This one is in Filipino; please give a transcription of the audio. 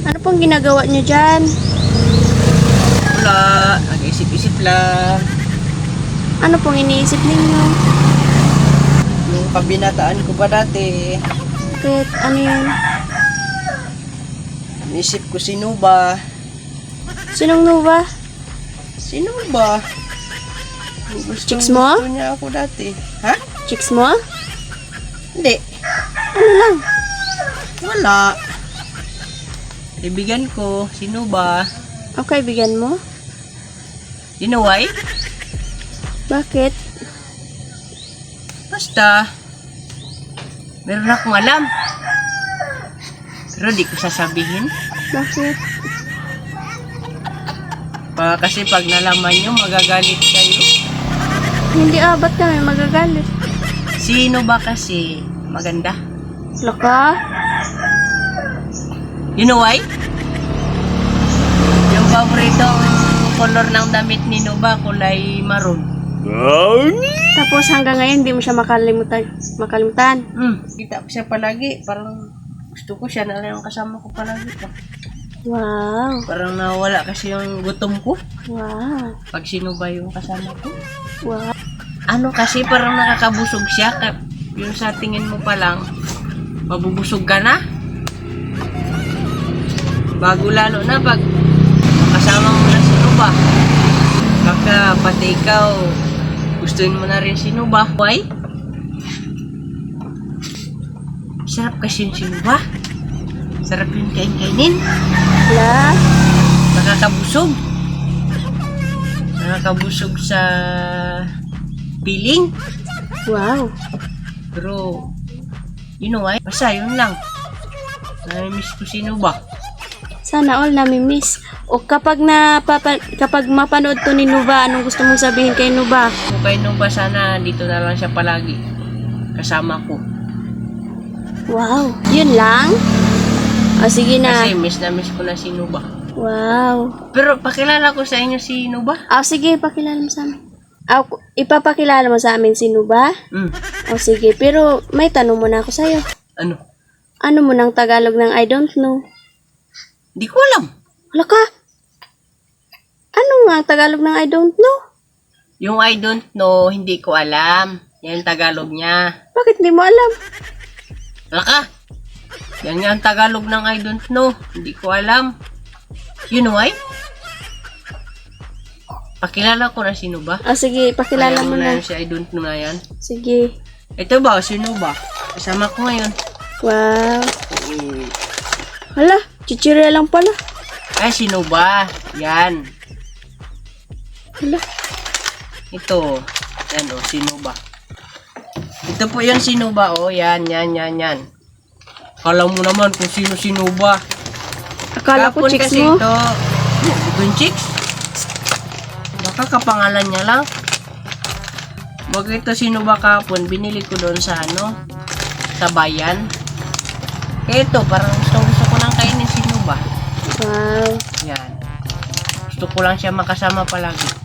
Ano pong ginagawa niyo dyan? Wala, nag-isip-isip lang. Ano pong iniisip ninyo? Yung kabinataan ko pa dati, Kahit ano yun? naisip ko sino ba? Sinong Nova? Sino ba? Chicks mo? Gusto niya ako dati. Ha? Chicks mo? Hindi. Ano lang? Wala. Kaibigan ko, sino ba? Ang kaibigan mo? You know why? Bakit? Basta, meron akong alam. Pero di ko sasabihin. Bakit? Kasi pag nalaman nyo, magagalit kayo. Hindi ba't kami magagalit? Sino ba kasi maganda? Laka? You know why? Yung paboritong color ng damit ni Nova, kulay maroon. Tapos hanggang ngayon, hindi mo siya makalimutan. Kita ko siya palagi. Parang gusto ko siya na lang yung kasama ko palagi. Wow. Parang nawala kasi yung gutom ko. Wow. Pag sino ba yung kasama ko? Wow. Ano kasi parang nakakabusog siya. Yung sa tingin mo pa lang, mabubusog ka na. Bago lalo na pag kasama mo na si Nova. Baka pati ikaw, gustuin mo na rin si Nova. Why? Sarap kasi yung si Nova. Sarap yung kain-kainin. Wala. Nakakabusog. Nakakabusog sa feeling. Wow. Pero, you know why? Basta yun lang. Nami-miss ko si Nova. Sana all nami-miss. O kapag mapanood to ni Nova, anong gusto mong sabihin kay Nova? Kung kay Nova, sana dito na lang siya palagi. Kasama ko. Wow. Yun lang? O sige na. Kasi miss na miss ko na si Nova. Wow. Pero pakilala ko sa inyo si Nova. Sige, pakilala mo sa amin. Ipapakilala mo sa amin si Nova? Sige, pero may tanong muna ako sa'yo. Ano? Ano mo ng Tagalog ng I don't know? Di ko alam. Wala ka? Ano nga ang Tagalog ng I don't know? Yung I don't know, hindi ko alam. Yan yung Tagalog niya. Bakit hindi mo alam? Wala ka. Yan nga ang Tagalog ng I don't know. Hindi ko alam. You know why? Pakilala ko na sino ba? Sige, pakilala mo na. Yan si I don't know na yan. Sige. Ito ba? Sino ba? Kasama ko ngayon. Wow. Hala, chichirya lang pala. Ay, sino ba? Yan. Hala. Ito. Yan o, sino ba? Ito po yung sino ba o. Yan. Akala mo naman kung sino ba. Akala ko Kapon chicks kasi mo. ito. Ito yung chicks. Baka kapangalan niya lang. Wag ito sino ba kapon. Binili ko doon sa sa bayan. Ito, parang gusto ko nang kainin sino ba. Wow. Yan. Gusto ko lang siya makasama palagi.